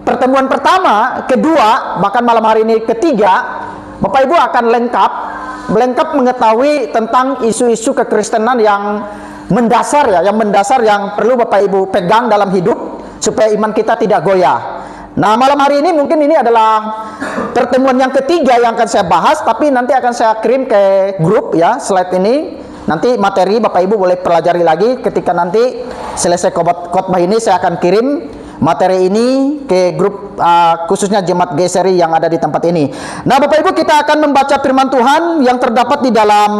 pertemuan pertama, kedua, bahkan malam hari ini ketiga, Bapak Ibu akan lengkap mengetahui tentang isu-isu kekristenan yang mendasar ya, yang perlu Bapak Ibu pegang dalam hidup supaya iman kita tidak goyah. Nah, malam hari ini mungkin ini adalah pertemuan yang ketiga yang akan saya bahas, tapi nanti akan saya kirim ke grup ya, slide ini. Nanti materi Bapak Ibu boleh pelajari lagi ketika nanti selesai khotbah ini, saya akan kirim materi ini ke grup khususnya Jemaat Geseri yang ada di tempat ini. Nah, Bapak Ibu, kita akan membaca firman Tuhan yang terdapat di dalam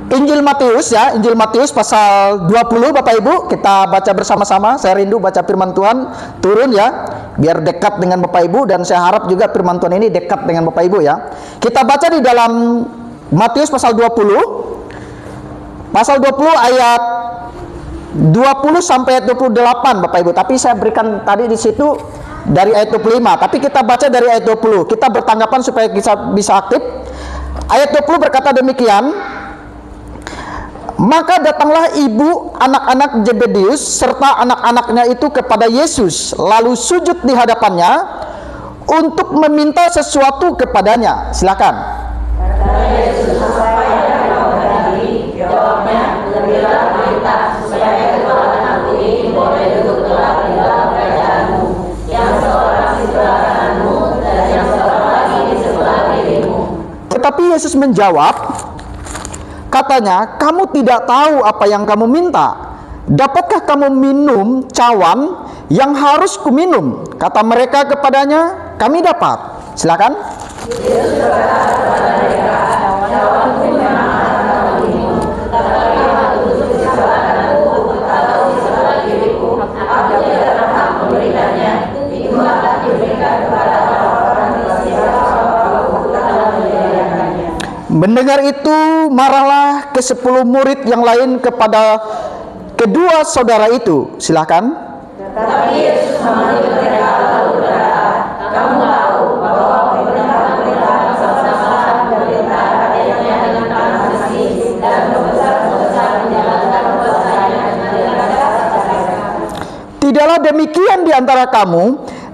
Injil Matius ya, Injil Matius pasal 20 Bapak Ibu. Kita baca bersama-sama. Saya rindu baca firman Tuhan turun ya, biar dekat dengan Bapak Ibu, dan saya harap juga firman Tuhan ini dekat dengan Bapak Ibu ya. Kita baca di dalam Matius pasal 20. Pasal 20 ayat 20 sampai ayat 28 Bapak Ibu. Tapi saya berikan tadi di situ dari ayat 25, tapi kita baca dari ayat 20. Kita bertanggapan supaya kita bisa aktif. Ayat 20 berkata demikian. Maka datanglah ibu anak-anak Zebedeus serta anak-anaknya itu kepada Yesus, lalu sujud di hadapannya untuk meminta sesuatu kepadanya. Silakan. Kata Yesus, "Apa yang kau tadi?" Jawabnya, "Lebihlah perintah supaya kedua anakku ini boleh duduk kelak di dalam kerajaanmu, yang seorang di sebelah kananmu dan yang seorang lagi di sebelah kirimu." Tetapi Yesus menjawab, katanya, "Kamu tidak tahu apa yang kamu minta. Dapatkah kamu minum cawan yang harus kuminum?" Kata mereka kepadanya, "Kami dapat." Silakan. Yesus berkata kepada mereka, "Cawanku memang akan kamu minum, tetapi kamu duduk di sebelah kananku atau di sebelah kiriku, aku tidak berhak memberikannya. Itu akan diberikan kepada orang-orang yang Tuhan menyediakannya." Mendengar itu, marahlah ke-10 murid yang lain kepada kedua saudara itu. Silakan. Tetapi Yesus memanggil mereka lalu berkata, "Kamu tahu bahwa pemerintah-pemerintah bersama-sama memerintah rakyatnya dengan tangan besi dan pembesar-pembesar menjalankan kuasanya dengan cara-cara." Tidaklah demikian di antara kamu.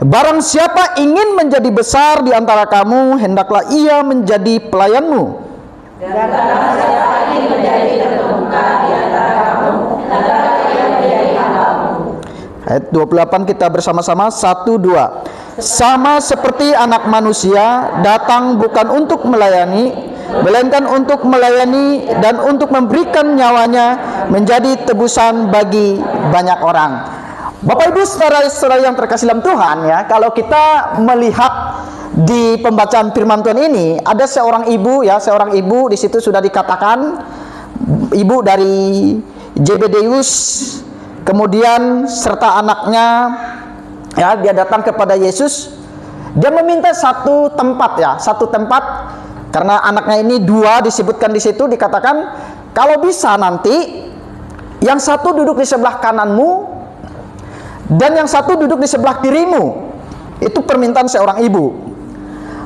Barang siapa ingin menjadi besar di antara kamu, hendaklah ia menjadi pelayanmu. Dan barang siapa ingin menjadi terkemuka di antara kamu, hendaklah ia menjadi hambamu. Ayat 28 kita bersama-sama, 1, 2. Sama seperti anak manusia datang bukan untuk melayani, melainkan untuk melayani dan untuk memberikan nyawanya menjadi tebusan bagi banyak orang. Bapak Ibu saudara-saudara yang terkasih dalam Tuhan ya, kalau kita melihat di pembacaan firman Tuhan ini, ada seorang ibu ya, seorang ibu di situ sudah dikatakan ibu dari Zebedeus, kemudian serta anaknya ya, dia datang kepada Yesus. Dia meminta satu tempat ya, satu tempat, karena anaknya ini dua disebutkan di situ, dikatakan kalau bisa nanti yang satu duduk di sebelah kananmu dan yang satu duduk di sebelah kirimu. Itu permintaan seorang ibu.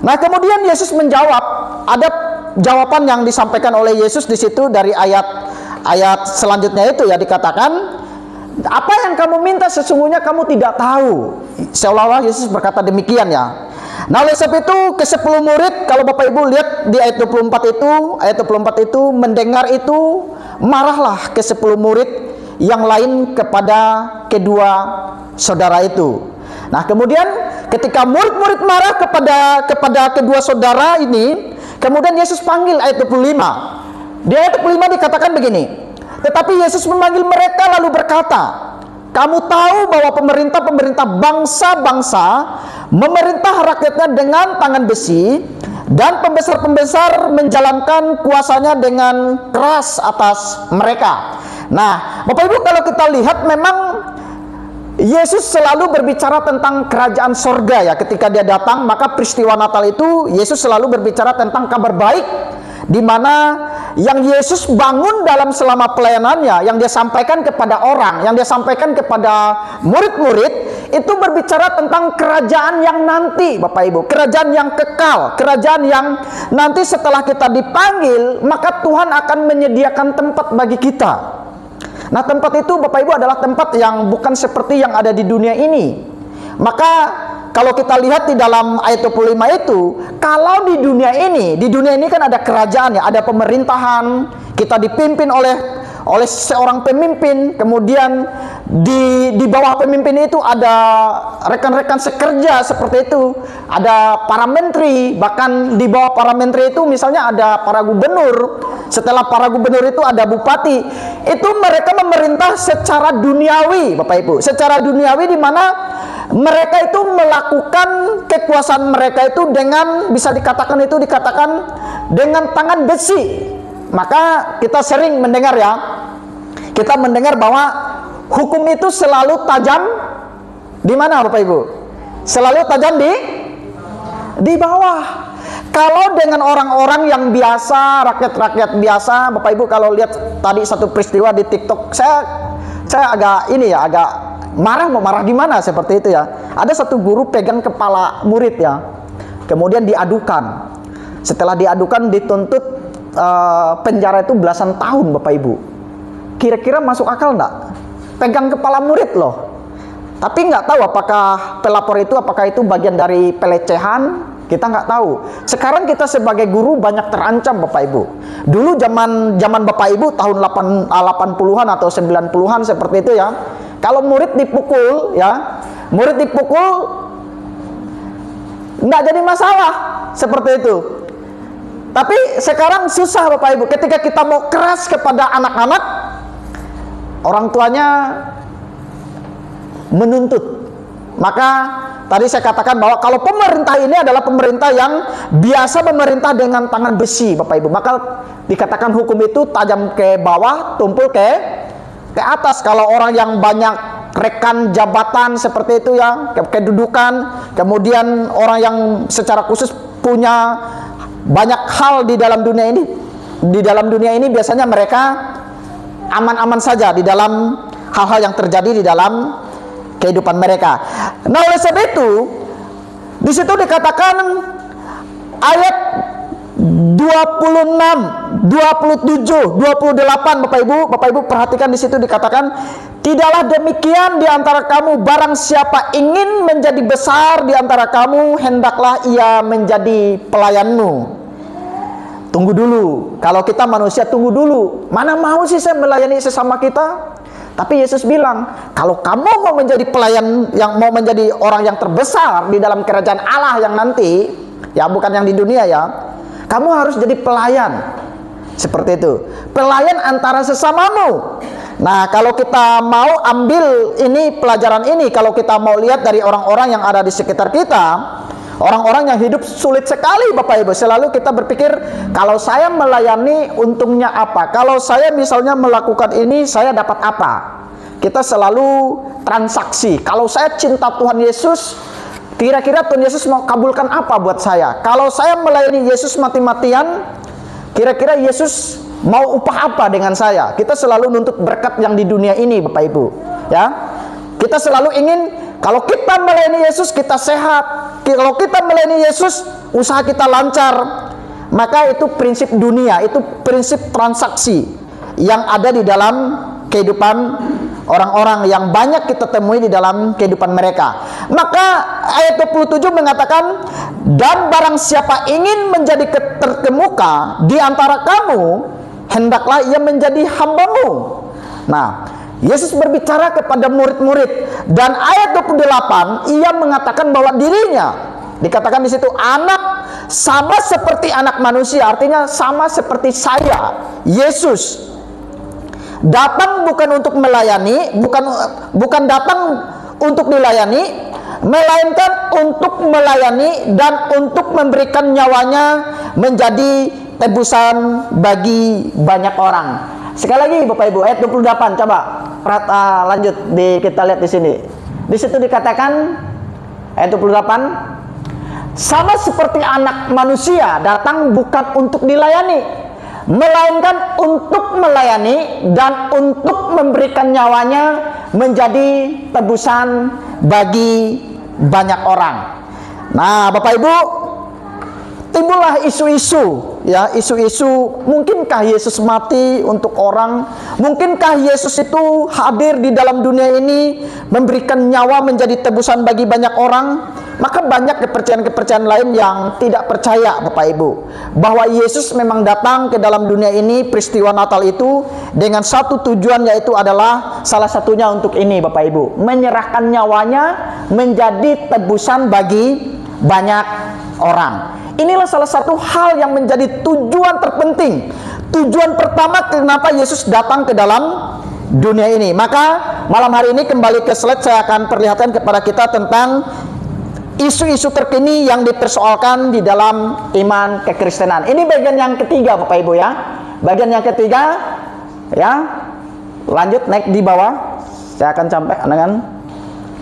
Nah, kemudian Yesus menjawab. Ada jawaban yang disampaikan oleh Yesus di situ dari ayat selanjutnya itu ya, dikatakan, "Apa yang kamu minta sesungguhnya kamu tidak tahu." Seolah-olah Yesus berkata demikian ya. Nah, oleh sebab itu ke-10 murid, kalau Bapak Ibu lihat di ayat 24 itu mendengar itu, marahlah ke-10 murid yang lain kepada kedua saudara itu. Nah, kemudian ketika murid-murid marah kepada kedua saudara ini, kemudian Yesus panggil ayat 25. Di ayat 25 dikatakan begini, "Tetapi Yesus memanggil mereka lalu berkata, kamu tahu bahwa pemerintah bangsa-bangsa memerintah rakyatnya dengan tangan besi, dan pembesar-pembesar menjalankan kuasanya dengan keras atas mereka." Nah, Bapak Ibu, kalau kita lihat memang Yesus selalu berbicara tentang kerajaan sorga ya. Ketika dia datang, maka peristiwa Natal itu Yesus selalu berbicara tentang kabar baik, di mana yang Yesus bangun dalam selama pelayanannya, yang dia sampaikan kepada orang, yang dia sampaikan kepada murid-murid, itu berbicara tentang kerajaan yang nanti, Bapak Ibu, kerajaan yang kekal, kerajaan yang nanti setelah kita dipanggil, maka Tuhan akan menyediakan tempat bagi kita. Nah, tempat itu Bapak Ibu adalah tempat yang bukan seperti yang ada di dunia ini. Maka kalau kita lihat di dalam ayat 25 itu, kalau di dunia ini kan ada kerajaan ya, ada pemerintahan, kita dipimpin oleh seorang pemimpin, kemudian di bawah pemimpin itu ada rekan-rekan sekerja seperti itu, ada para menteri, bahkan di bawah para menteri itu misalnya ada para gubernur, setelah para gubernur itu ada bupati. Itu mereka memerintah secara duniawi, Bapak Ibu, secara duniawi, di mana mereka itu melakukan kekuasaan mereka itu dengan, bisa dikatakan dengan tangan besi. Maka kita sering mendengar ya, kita mendengar bahwa hukum itu selalu tajam di mana Bapak Ibu? Selalu tajam di bawah. Kalau dengan orang-orang yang biasa, rakyat-rakyat biasa, Bapak Ibu kalau lihat tadi satu peristiwa di TikTok, saya agak mau marah gimana seperti itu ya. Ada satu guru pegang kepala murid ya, kemudian diadukan. Setelah diadukan dituntut penjara itu belasan tahun, Bapak Ibu. Kira-kira masuk akal enggak? Pegang kepala murid loh. Tapi nggak tahu apakah pelapor itu, apakah itu bagian dari pelecehan, kita nggak tahu. Sekarang kita sebagai guru banyak terancam, Bapak Ibu. Dulu zaman Bapak Ibu tahun 80-an atau 90-an seperti itu ya. Kalau murid dipukul ya, nggak jadi masalah seperti itu. Tapi sekarang susah, Bapak Ibu. Ketika kita mau keras kepada anak-anak, orang tuanya menuntut. Maka tadi saya katakan bahwa kalau pemerintah ini adalah pemerintah yang biasa memerintah dengan tangan besi, Bapak Ibu, maka dikatakan hukum itu tajam ke bawah, tumpul ke atas. Kalau orang yang banyak rekan jabatan seperti itu ya, kedudukan, kemudian orang yang secara khusus punya banyak hal di dalam dunia ini biasanya mereka aman-aman saja di dalam hal-hal yang terjadi di dalam kehidupan mereka. Nah, oleh sebab itu di situ dikatakan ayat 26, 27, 28, Bapak Ibu perhatikan di situ dikatakan, tidaklah demikian di antara kamu, barang siapa ingin menjadi besar di antara kamu, hendaklah ia menjadi pelayanmu. Tunggu dulu, kalau kita manusia tunggu dulu. Mana mau sih saya melayani sesama kita? Tapi Yesus bilang, kalau kamu mau menjadi pelayan, yang mau menjadi orang yang terbesar di dalam kerajaan Allah yang nanti, ya bukan yang di dunia ya, kamu harus jadi pelayan. Seperti itu, pelayan antara sesamamu. Nah, kalau kita mau ambil ini pelajaran ini, kalau kita mau lihat dari orang-orang yang ada di sekitar kita, orang-orang yang hidup sulit sekali, Bapak Ibu, selalu kita berpikir, kalau saya melayani untungnya apa? Kalau saya misalnya melakukan ini, saya dapat apa? Kita selalu transaksi. Kalau saya cinta Tuhan Yesus, kira-kira Tuhan Yesus mau kabulkan apa buat saya? Kalau saya melayani Yesus mati-matian, kira-kira Yesus mau upah apa dengan saya? Kita selalu nuntut berkat yang di dunia ini, Bapak Ibu, ya. Kita selalu ingin, kalau kita melayani Yesus, kita sehat. Kalau kita melayani Yesus, usaha kita lancar. Maka itu prinsip dunia, itu prinsip transaksi yang ada di dalam kehidupan orang-orang yang banyak kita temui di dalam kehidupan mereka. Maka ayat 27 mengatakan, dan barang siapa ingin menjadi terkemuka di antara kamu, hendaklah ia menjadi hambamu. Nah, Yesus berbicara kepada murid-murid, dan ayat 28 ia mengatakan bahwa dirinya, dikatakan di situ, anak sama seperti anak manusia, artinya sama seperti saya, Yesus. Datang bukan untuk melayani, bukan datang untuk dilayani, melainkan untuk melayani dan untuk memberikan nyawanya menjadi tebusan bagi banyak orang. Sekali lagi Bapak Ibu, ayat 28, coba lanjut kita lihat di sini. Di situ dikatakan ayat 28, sama seperti anak manusia datang bukan untuk dilayani, melainkan untuk melayani dan untuk memberikan nyawanya menjadi tebusan bagi banyak orang. Nah, Bapak Ibu, timbullah isu-isu ya, isu-isu mungkinkah Yesus mati untuk orang, mungkinkah Yesus itu hadir di dalam dunia ini memberikan nyawa menjadi tebusan bagi banyak orang. Maka banyak kepercayaan-kepercayaan lain yang tidak percaya, Bapak Ibu, bahwa Yesus memang datang ke dalam dunia ini, peristiwa Natal itu dengan satu tujuan, yaitu adalah salah satunya untuk ini, Bapak Ibu, menyerahkan nyawanya menjadi tebusan bagi banyak orang. Inilah salah satu hal yang menjadi tujuan terpenting, tujuan pertama kenapa Yesus datang ke dalam dunia ini. Maka malam hari ini kembali ke slide, saya akan perlihatkan kepada kita tentang isu-isu terkini yang dipersoalkan di dalam iman kekristenan. Ini bagian yang ketiga, Bapak Ibu, ya. Bagian yang ketiga, ya. Lanjut, naik di bawah. Saya akan sampai dengan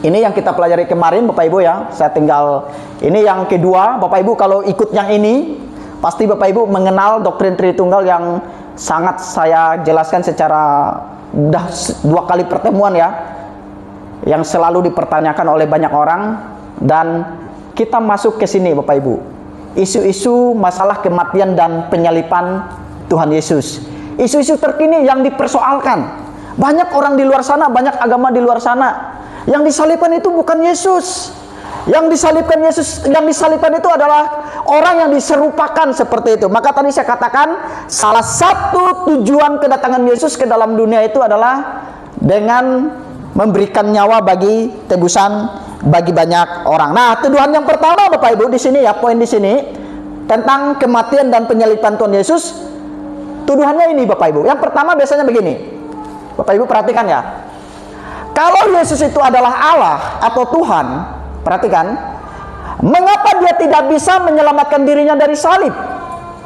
ini yang kita pelajari kemarin, Bapak Ibu, ya. Saya tinggal, ini yang kedua, Bapak Ibu. Kalau ikut yang ini, pasti Bapak Ibu mengenal doktrin Tritunggal yang sangat saya jelaskan secara udah 2 kali pertemuan, ya, yang selalu dipertanyakan oleh banyak orang. Dan kita masuk ke sini, Bapak Ibu, isu-isu masalah kematian dan penyalipan Tuhan Yesus. Isu-isu terkini yang dipersoalkan. Banyak orang di luar sana, banyak agama di luar sana, yang disalibkan itu bukan Yesus. Yang disalibkan itu adalah orang yang diserupakan seperti itu. Maka tadi saya katakan salah satu tujuan kedatangan Yesus ke dalam dunia itu adalah dengan memberikan nyawa bagi tebusan bagi banyak orang. Nah, tuduhan yang pertama, Bapak Ibu, di sini, ya, poin di sini tentang kematian dan penyalipan Tuhan Yesus. Tuduhannya ini, Bapak Ibu. Yang pertama biasanya begini. Bapak Ibu perhatikan, ya. Kalau Yesus itu adalah Allah atau Tuhan, perhatikan, mengapa dia tidak bisa menyelamatkan dirinya dari salib?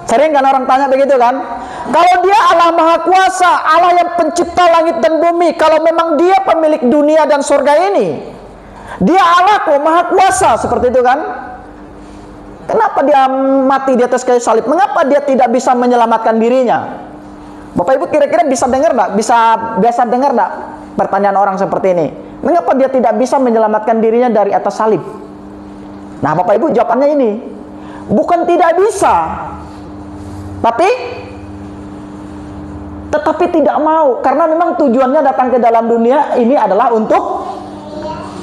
Sering kan orang tanya begitu, kan? Kalau dia Allah Maha Kuasa, Allah yang pencipta langit dan bumi, kalau memang dia pemilik dunia dan surga ini, dia Allah kok, Maha Kuasa, seperti itu, kan? Kenapa dia mati di atas kayu salib? Mengapa dia tidak bisa menyelamatkan dirinya? Bapak Ibu kira-kira bisa dengar enggak? Biasa dengar enggak pertanyaan orang seperti ini? Mengapa dia tidak bisa menyelamatkan dirinya dari atas salib? Nah, Bapak Ibu jawabannya ini. Bukan tidak bisa, tetapi tidak mau, karena memang tujuannya datang ke dalam dunia ini adalah untuk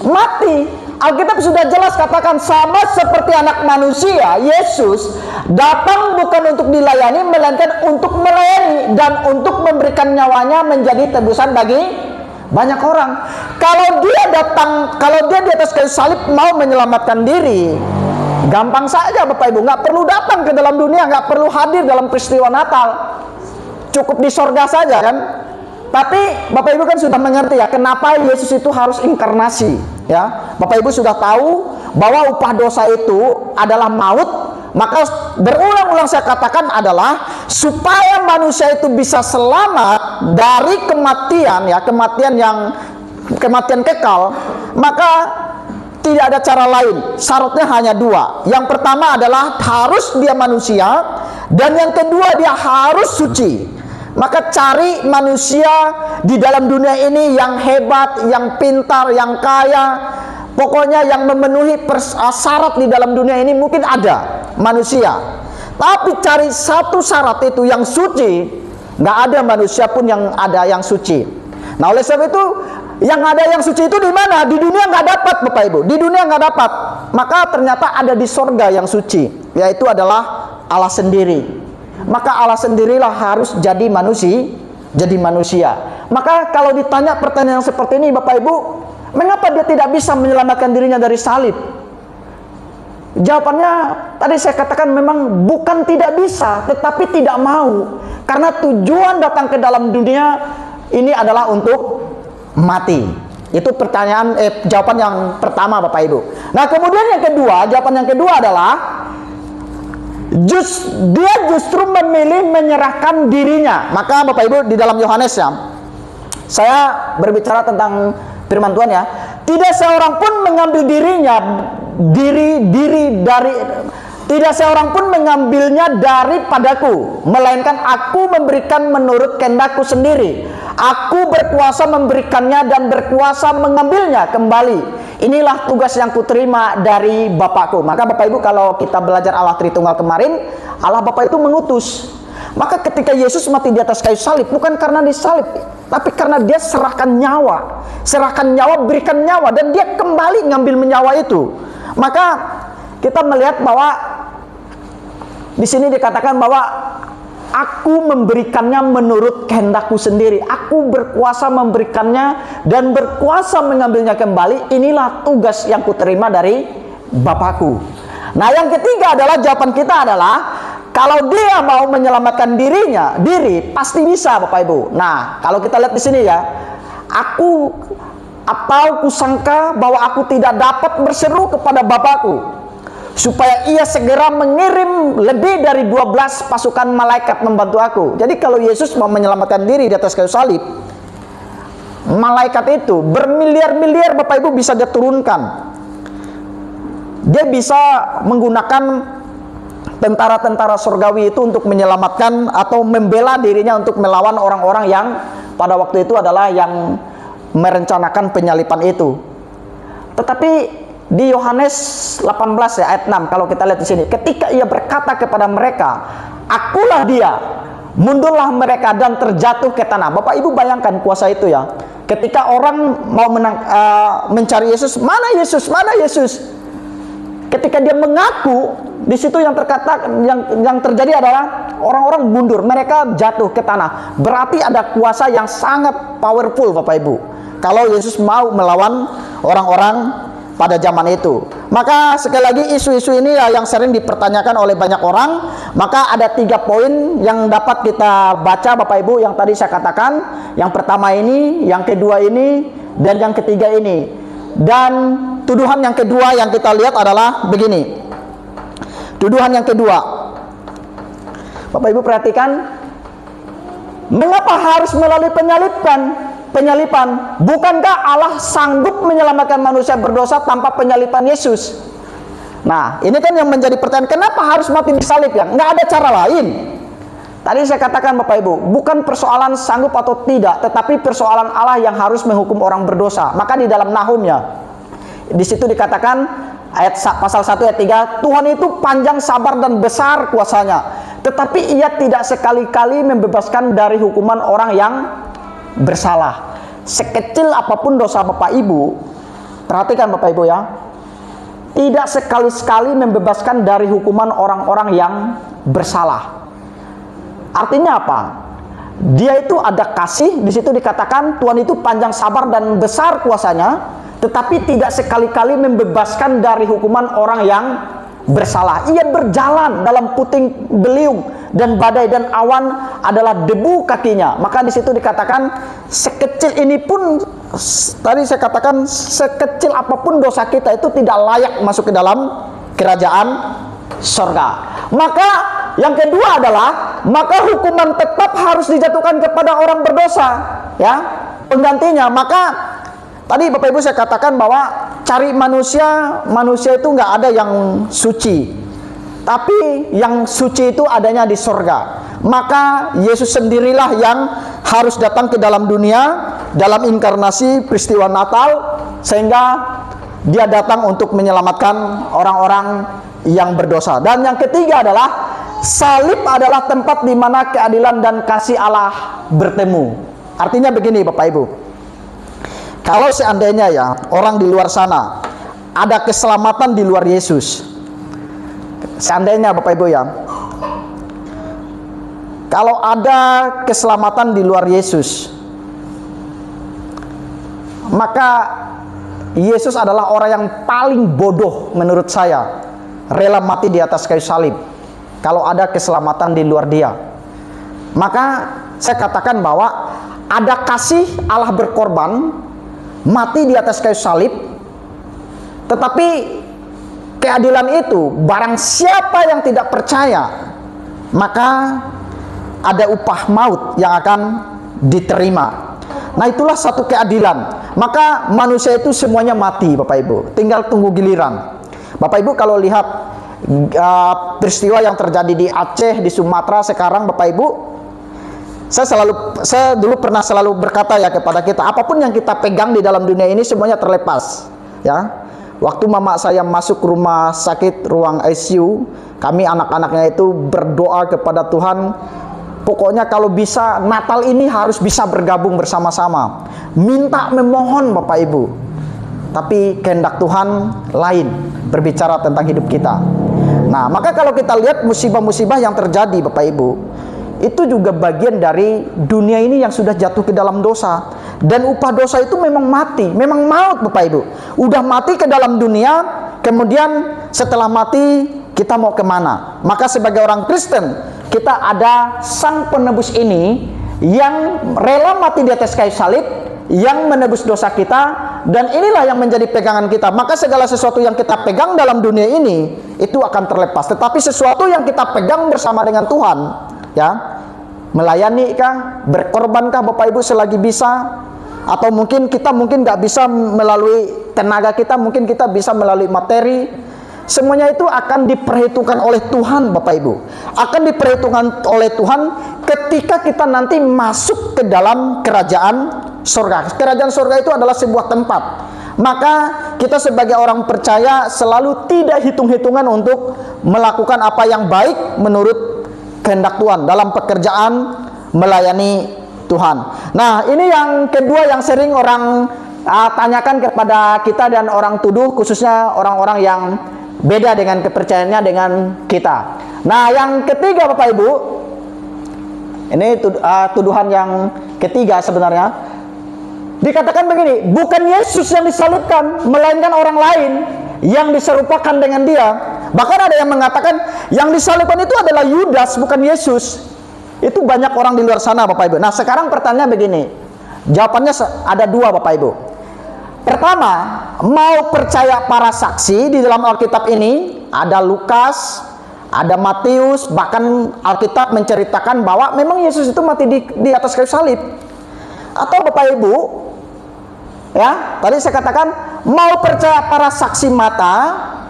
mati. Alkitab sudah jelas katakan, sama seperti anak manusia, Yesus datang bukan untuk dilayani, melainkan untuk melayani dan untuk memberikan nyawanya menjadi tebusan bagi banyak orang. Kalau dia di atas kayu salib mau menyelamatkan diri, gampang saja, Bapak Ibu, nggak perlu datang ke dalam dunia, nggak perlu hadir dalam peristiwa Natal, cukup di sorga saja, kan? Tapi Bapak Ibu kan sudah mengerti, ya, kenapa Yesus itu harus inkarnasi, ya. Bapak Ibu sudah tahu bahwa upah dosa itu adalah maut. Maka berulang-ulang saya katakan adalah supaya manusia itu bisa selamat dari kematian, ya, kematian kekal. Maka tidak ada cara lain, syaratnya hanya 2. Yang pertama adalah harus dia manusia, dan yang kedua dia harus suci. Maka cari manusia di dalam dunia ini yang hebat, yang pintar, yang kaya, pokoknya yang memenuhi syarat di dalam dunia ini mungkin ada manusia. Tapi cari satu syarat itu yang suci, nggak ada manusia pun yang ada yang suci. Nah, oleh sebab itu yang ada yang suci itu di mana? Di dunia nggak dapat, Bapak Ibu. Di dunia nggak dapat. Maka ternyata ada di sorga yang suci, yaitu adalah Allah sendiri. Maka Allah sendirilah harus jadi manusia. Maka kalau ditanya pertanyaan seperti ini, Bapak Ibu, mengapa dia tidak bisa menyelamatkan dirinya dari salib? Jawabannya tadi saya katakan memang bukan tidak bisa, tetapi tidak mau. Karena tujuan datang ke dalam dunia ini adalah untuk mati. Itu jawaban yang pertama, Bapak Ibu. Nah, kemudian jawaban yang kedua adalah dia justru memilih menyerahkan dirinya. Maka Bapak Ibu di dalam Yohanes, ya, saya berbicara tentang firman Tuhan, ya, tidak seorang pun mengambil tidak seorang pun mengambilnya daripadaku, melainkan aku memberikan menurut kehendakku sendiri. Aku berkuasa memberikannya dan berkuasa mengambilnya kembali. inilah tugas yang kuterima dari Bapakku. Maka Bapak Ibu, kalau kita belajar Allah Tritunggal kemarin, Allah Bapa itu mengutus. Maka ketika Yesus mati di atas kayu salib, bukan karena disalib, tapi karena dia serahkan nyawa, berikan nyawa, dan dia kembali ngambil nyawa itu. Maka kita melihat bahwa di sini dikatakan bahwa aku memberikannya menurut kehendakku sendiri. Aku berkuasa memberikannya dan berkuasa mengambilnya kembali. Inilah tugas yang kuterima dari Bapakku. Nah, yang ketiga adalah, jawaban kita adalah, kalau dia mau menyelamatkan diri pasti bisa, Bapak Ibu. Nah, kalau kita lihat di sini ya, kusangka bahwa aku tidak dapat berseru kepada Bapakku supaya ia segera mengirim lebih dari 12 pasukan malaikat membantu aku. Jadi kalau Yesus mau menyelamatkan diri di atas kayu salib, malaikat itu bermiliar-miliar, Bapak Ibu, bisa dia turunkan. Dia bisa menggunakan tentara-tentara surgawi itu untuk menyelamatkan atau membela dirinya untuk melawan orang-orang yang pada waktu itu adalah yang merencanakan penyalipan itu. Tetapi di Yohanes 18 ya, ayat 6, kalau kita lihat di sini, ketika ia berkata kepada mereka, akulah dia, mundurlah mereka dan terjatuh ke tanah. Bapak Ibu bayangkan kuasa itu ya. Ketika orang mau mencari Yesus, mana Yesus? Mana Yesus? Ketika dia mengaku, di situ yang terjadi adalah orang-orang mundur, mereka jatuh ke tanah. Berarti ada kuasa yang sangat powerful, Bapak Ibu, kalau Yesus mau melawan orang-orang pada zaman itu. Maka sekali lagi, isu-isu ini yang sering dipertanyakan oleh banyak orang. Maka ada 3 poin yang dapat kita baca, Bapak Ibu, yang tadi saya katakan. Yang pertama ini, yang kedua ini, dan yang ketiga ini. Dan tuduhan yang kedua yang kita lihat adalah begini. Tuduhan yang kedua, Bapak Ibu perhatikan, mengapa harus melalui penyalipan? Bukankah Allah sanggup menyelamatkan manusia berdosa tanpa penyalipan Yesus? Nah, ini kan yang menjadi pertanyaan, kenapa harus mati disalib ya? Nggak ada cara lain. Tadi saya katakan, Bapak Ibu, bukan persoalan sanggup atau tidak, tetapi persoalan Allah yang harus menghukum orang berdosa. Maka di dalam Nahum ya, di situ dikatakan ayat pasal 1 ayat 3, Tuhan itu panjang sabar dan besar kuasanya, tetapi ia tidak sekali-kali membebaskan dari hukuman orang yang bersalah. Sekecil apapun dosa Bapak Ibu, perhatikan Bapak Ibu ya, tidak sekali-sekali membebaskan dari hukuman orang-orang yang bersalah. Artinya apa? Dia itu ada kasih, di situ dikatakan Tuhan itu panjang sabar dan besar kuasanya, tetapi tidak sekali-kali membebaskan dari hukuman orang yang bersalah. Ia berjalan dalam puting beliung dan badai dan awan adalah debu kakinya. Maka di situ dikatakan sekecil ini pun, tadi saya katakan sekecil apapun dosa kita itu tidak layak masuk ke dalam kerajaan surga. Maka yang kedua adalah, maka hukuman tetap harus dijatuhkan kepada orang berdosa ya, penggantinya. Maka tadi Bapak Ibu saya katakan bahwa cari manusia itu nggak ada yang suci, tapi yang suci itu adanya di surga. Maka Yesus sendirilah yang harus datang ke dalam dunia dalam inkarnasi peristiwa Natal, sehingga dia datang untuk menyelamatkan orang-orang yang berdosa. Dan yang ketiga adalah, salib adalah tempat di mana keadilan dan kasih Allah bertemu. Artinya begini Bapak Ibu, kalau seandainya ya orang di luar sana ada keselamatan di luar Yesus, seandainya Bapak Ibu ya, kalau ada keselamatan di luar Yesus, maka Yesus adalah orang yang paling bodoh menurut saya, rela mati di atas kayu salib. Kalau ada keselamatan di luar dia, maka saya katakan bahwa ada kasih Allah berkorban, mati di atas kayu salib, tetapi keadilan itu, barang siapa yang tidak percaya, maka ada upah maut yang akan diterima. Nah, itulah satu keadilan. Maka manusia itu semuanya mati Bapak Ibu, tinggal tunggu giliran. Bapak Ibu kalau lihat peristiwa yang terjadi di Aceh, di Sumatera sekarang, Bapak Ibu, saya dulu pernah selalu berkata ya kepada kita, apapun yang kita pegang di dalam dunia ini semuanya terlepas. ya. Waktu mama saya masuk rumah sakit ruang ICU, kami anak-anaknya itu berdoa kepada Tuhan, pokoknya kalau bisa Natal ini harus bisa bergabung bersama-sama. Minta memohon Bapak Ibu. Tapi kehendak Tuhan lain, berbicara tentang hidup kita. Nah, maka kalau kita lihat musibah-musibah yang terjadi Bapak Ibu, itu juga bagian dari dunia ini yang sudah jatuh ke dalam dosa. Dan upah dosa itu memang mati, memang maut Bapak Ibu. Udah mati ke dalam dunia, kemudian setelah mati kita mau kemana? Maka sebagai orang Kristen, kita ada Sang Penebus ini yang rela mati di atas kayu salib, yang menebus dosa kita, dan inilah yang menjadi pegangan kita. Maka segala sesuatu yang kita pegang dalam dunia ini itu akan terlepas. Tetapi sesuatu yang kita pegang bersama dengan Tuhan, ya, melayani kah, berkorban kah Bapak Ibu selagi bisa, atau mungkin kita nggak bisa melalui tenaga kita, mungkin kita bisa melalui materi. Semuanya itu akan diperhitungkan oleh Tuhan Bapak Ibu. Akan diperhitungkan oleh Tuhan ketika kita nanti masuk ke dalam kerajaan surga. Kerajaan surga itu adalah sebuah tempat. Maka kita sebagai orang percaya selalu tidak hitung-hitungan untuk melakukan apa yang baik menurut kehendak Tuhan dalam pekerjaan melayani Tuhan. Nah, ini yang kedua yang sering orang tanyakan kepada kita dan orang tuduh, khususnya orang-orang yang beda dengan kepercayaannya dengan kita. Nah, yang ketiga Bapak Ibu, ini tuduhan yang ketiga sebenarnya. Dikatakan begini, bukan Yesus yang disalibkan, melainkan orang lain yang diserupakan dengan dia. Bahkan ada yang mengatakan yang disalibkan itu adalah Yudas, bukan Yesus. Itu banyak orang di luar sana Bapak Ibu. Nah, sekarang pertanyaan begini, jawabannya ada dua Bapak Ibu. Pertama, mau percaya para saksi di dalam Alkitab ini, ada Lukas, ada Matius, bahkan Alkitab menceritakan bahwa memang Yesus itu mati di atas kayu salib. Atau Bapak Ibu, ya, tadi saya katakan mau percaya para saksi mata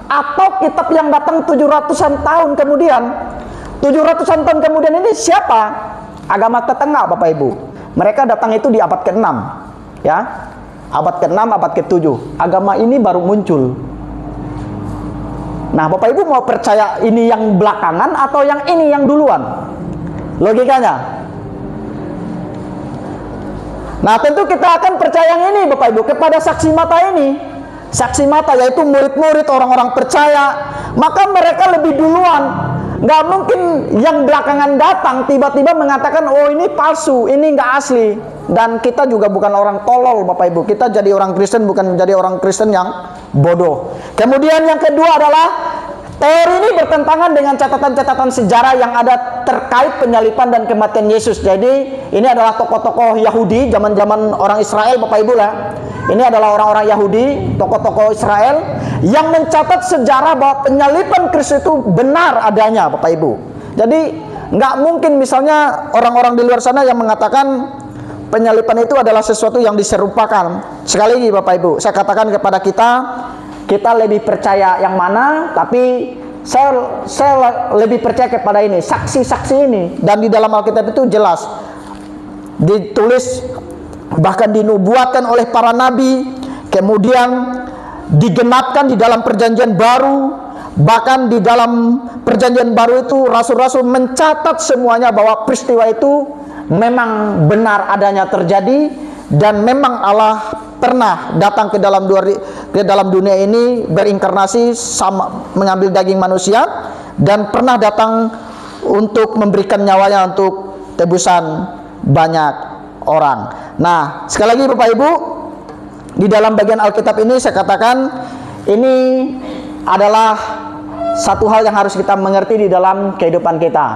atau kitab yang datang 700-an tahun kemudian. 700-an tahun kemudian ini siapa? Agama tetengah Bapak Ibu. Mereka datang itu di abad ke-6, ya. Abad ke-6, abad ke-7. Agama ini baru muncul. Nah, Bapak Ibu mau percaya ini yang belakangan atau yang ini yang duluan? Logikanya. Nah, tentu kita akan percaya yang ini Bapak Ibu, kepada saksi mata ini. Saksi mata yaitu murid-murid, orang-orang percaya. Maka mereka lebih duluan. Nggak mungkin yang belakangan datang tiba-tiba mengatakan, oh ini palsu, ini nggak asli. Dan kita juga bukan orang tolol Bapak Ibu. Kita jadi orang Kristen bukan jadi orang Kristen yang bodoh. Kemudian yang kedua adalah teori ini bertentangan dengan catatan-catatan sejarah yang ada terkait penyaliban dan kematian Yesus. Jadi ini adalah tokoh-tokoh Yahudi zaman-zaman orang Israel Bapak Ibu lah. Ini adalah orang-orang Yahudi, tokoh-tokoh Israel yang mencatat sejarah bahwa penyaliban Kristus itu benar adanya Bapak Ibu. Jadi nggak mungkin misalnya orang-orang di luar sana yang mengatakan penyaliban itu adalah sesuatu yang diserupakan. Sekali lagi Bapak Ibu, saya katakan kepada kita lebih percaya yang mana, tapi saya lebih percaya kepada ini, saksi-saksi ini. Dan di dalam Alkitab itu jelas ditulis, bahkan dinubuatkan oleh para nabi, kemudian digenapkan di dalam perjanjian baru. Bahkan di dalam perjanjian baru itu rasul-rasul mencatat semuanya bahwa peristiwa itu memang benar adanya terjadi, dan memang Allah pernah datang ke dalam dunia ini berinkarnasi, sama mengambil daging manusia, dan pernah datang untuk memberikan nyawanya untuk tebusan banyak orang. Nah, sekali lagi Bapak Ibu, di dalam bagian Alkitab ini saya katakan ini adalah satu hal yang harus kita mengerti di dalam kehidupan kita.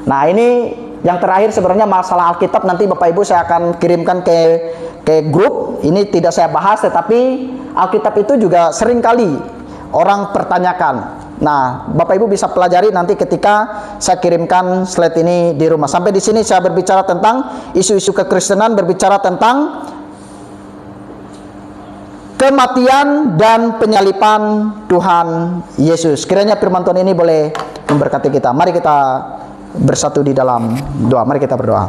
Nah, ini yang terakhir sebenarnya masalah Alkitab, nanti Bapak Ibu saya akan kirimkan ke grup. Ini tidak saya bahas, tetapi Alkitab itu juga sering kali orang pertanyakan. Nah, Bapak Ibu bisa pelajari nanti ketika saya kirimkan slide ini di rumah. Sampai di sini saya berbicara tentang isu-isu kekristenan, berbicara tentang kematian dan penyaliban Tuhan Yesus. Kiranya firman Tuhan ini boleh memberkati kita. Mari kita bersatu di dalam doa. Mari kita berdoa.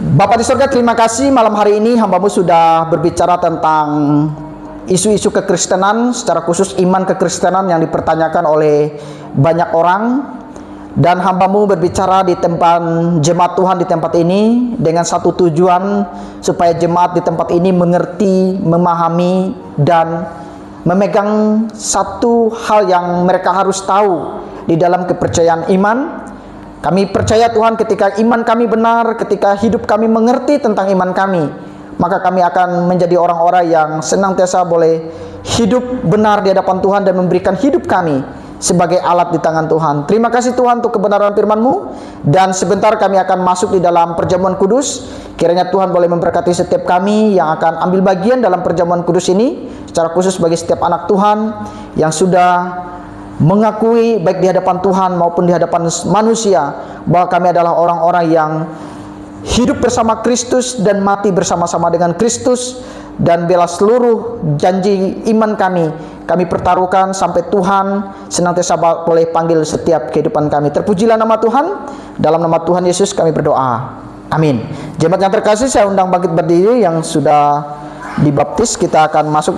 Bapa di surga, terima kasih malam hari ini hamba-Mu sudah berbicara tentang isu-isu kekristenan, secara khusus iman kekristenan yang dipertanyakan oleh banyak orang. Dan hamba-Mu berbicara di tempat jemaat Tuhan di tempat ini dengan satu tujuan, supaya jemaat di tempat ini mengerti, memahami, dan memegang satu hal yang mereka harus tahu di dalam kepercayaan iman. Kami percaya Tuhan, ketika iman kami benar, ketika hidup kami mengerti tentang iman kami, maka kami akan menjadi orang-orang yang senantiasa boleh hidup benar di hadapan Tuhan dan memberikan hidup kami sebagai alat di tangan Tuhan. Terima kasih Tuhan untuk kebenaran firman-Mu. Dan sebentar kami akan masuk di dalam perjamuan kudus. Kiranya Tuhan boleh memberkati setiap kami yang akan ambil bagian dalam perjamuan kudus ini, secara khusus bagi setiap anak Tuhan yang sudah mengakui baik di hadapan Tuhan maupun di hadapan manusia bahwa kami adalah orang-orang yang hidup bersama Kristus dan mati bersama-sama dengan Kristus, dan bela seluruh janji iman kami pertaruhkan sampai Tuhan senantiasa boleh panggil setiap kehidupan kami. Terpujilah nama Tuhan. Dalam nama Tuhan Yesus kami berdoa. Amin. Jemaat yang terkasih, saya undang bangkit berdiri yang sudah dibaptis. Kita akan masuk dalam